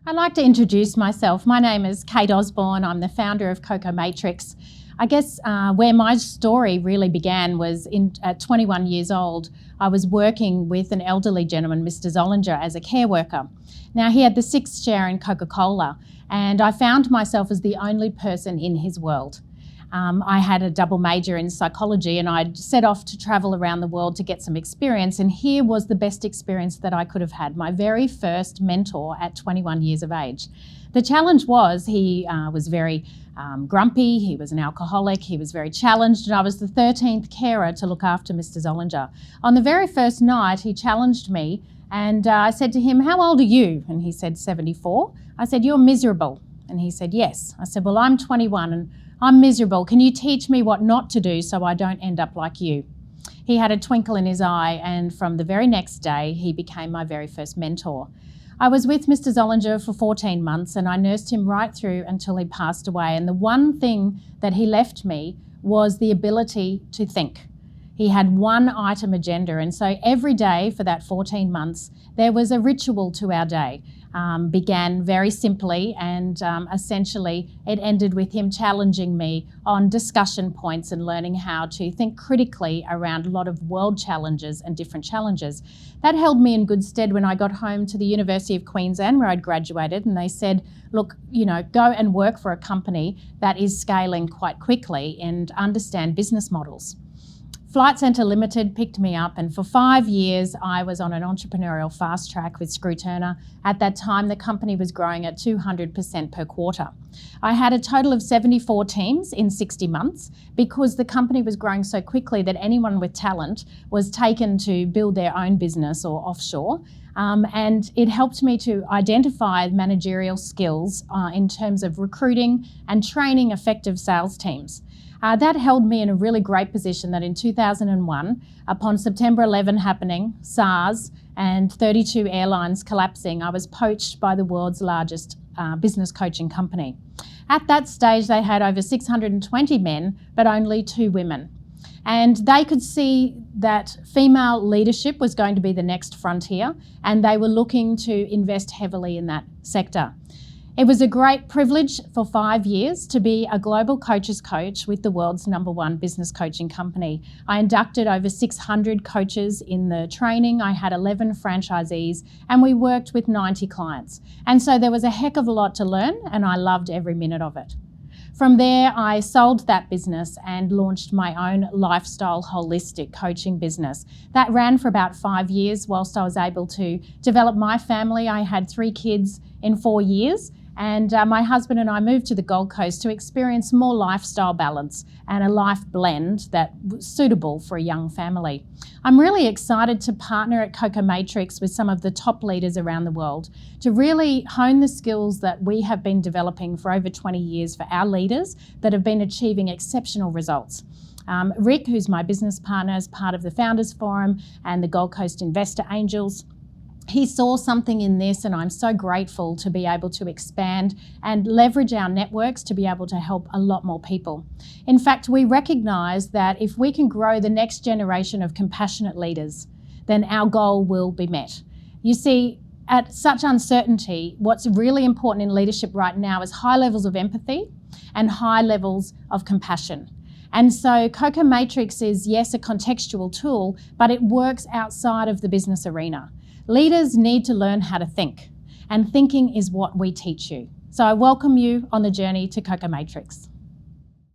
I'd like to introduce myself. My name is Kate Osborne. I'm the founder of Koko Matrix. I guess where my story really began was at 21 years old. I was working with an elderly gentleman, Mr. Zollinger, as a care worker. Now, he had the 6th share in Coca-Cola, and I found myself as the only person in his world. I had a double major in psychology, and I'd set off to travel around the world to get some experience, and here was the best experience that I could have had, my very first mentor at 21 years of age. The challenge was he was very grumpy, he was an alcoholic, he was very challenged, and I was the 13th carer to look after Mr. Zollinger. On the very first night, he challenged me, and I said to him, "How old are you?" And he said, 74. I said, "You're miserable." And he said, "Yes." I said, "Well, I'm 21 and I'm miserable. Can you teach me what not to do so I don't end up like you?" He had a twinkle in his eye, and from the very next day, he became my very first mentor. I was with Mr. Zollinger for 14 months, and I nursed him right through until he passed away. And the one thing that he left me was the ability to think. He had one item agenda, and so every day for that 14 months, there was a ritual to our day. Began very simply, and essentially it ended with him challenging me on discussion points and learning how to think critically around a lot of world challenges and different challenges. That held me in good stead when I got home to the University of Queensland, where I'd graduated, and they said, "Look, go and work for a company that is scaling quite quickly and understand business models." Flight Centre Limited picked me up, and for 5 years I was on an entrepreneurial fast track with Screw Turner. At that time, the company was growing at 200% per quarter. I had a total of 74 teams in 60 months because the company was growing so quickly that anyone with talent was taken to build their own business or offshore. And it helped me to identify managerial skills in terms of recruiting and training effective sales teams. That held me in a really great position that in 2001, upon September 11 happening, SARS, and 32 airlines collapsing, I was poached by the world's largest business coaching company. At that stage, they had over 620 men, but only 2 women. And they could see that female leadership was going to be the next frontier, and they were looking to invest heavily in that sector. It was a great privilege for 5 years to be a global coach's coach with the world's #1 business coaching company. I inducted over 600 coaches in the training. I had 11 franchisees, and we worked with 90 clients. And so there was a heck of a lot to learn, and I loved every minute of it. From there, I sold that business and launched my own lifestyle holistic coaching business. That ran for about 5 years whilst I was able to develop my family. I had 3 kids in 4 years. And my husband and I moved to the Gold Coast to experience more lifestyle balance and a life blend that was suitable for a young family. I'm really excited to partner at Koko Matrix with some of the top leaders around the world to really hone the skills that we have been developing for over 20 years for our leaders that have been achieving exceptional results. Rick, who's my business partner, is part of the Founders Forum and the Gold Coast Investor Angels. He saw something in this, and I'm so grateful to be able to expand and leverage our networks to be able to help a lot more people. In fact, we recognise that if we can grow the next generation of compassionate leaders, then our goal will be met. You see, at such uncertainty, what's really important in leadership right now is high levels of empathy and high levels of compassion. And so Koko Matrix is, yes, a contextual tool, but it works outside of the business arena. Leaders need to learn how to think, and thinking is what we teach you. So I welcome you on the journey to Koko Matrix.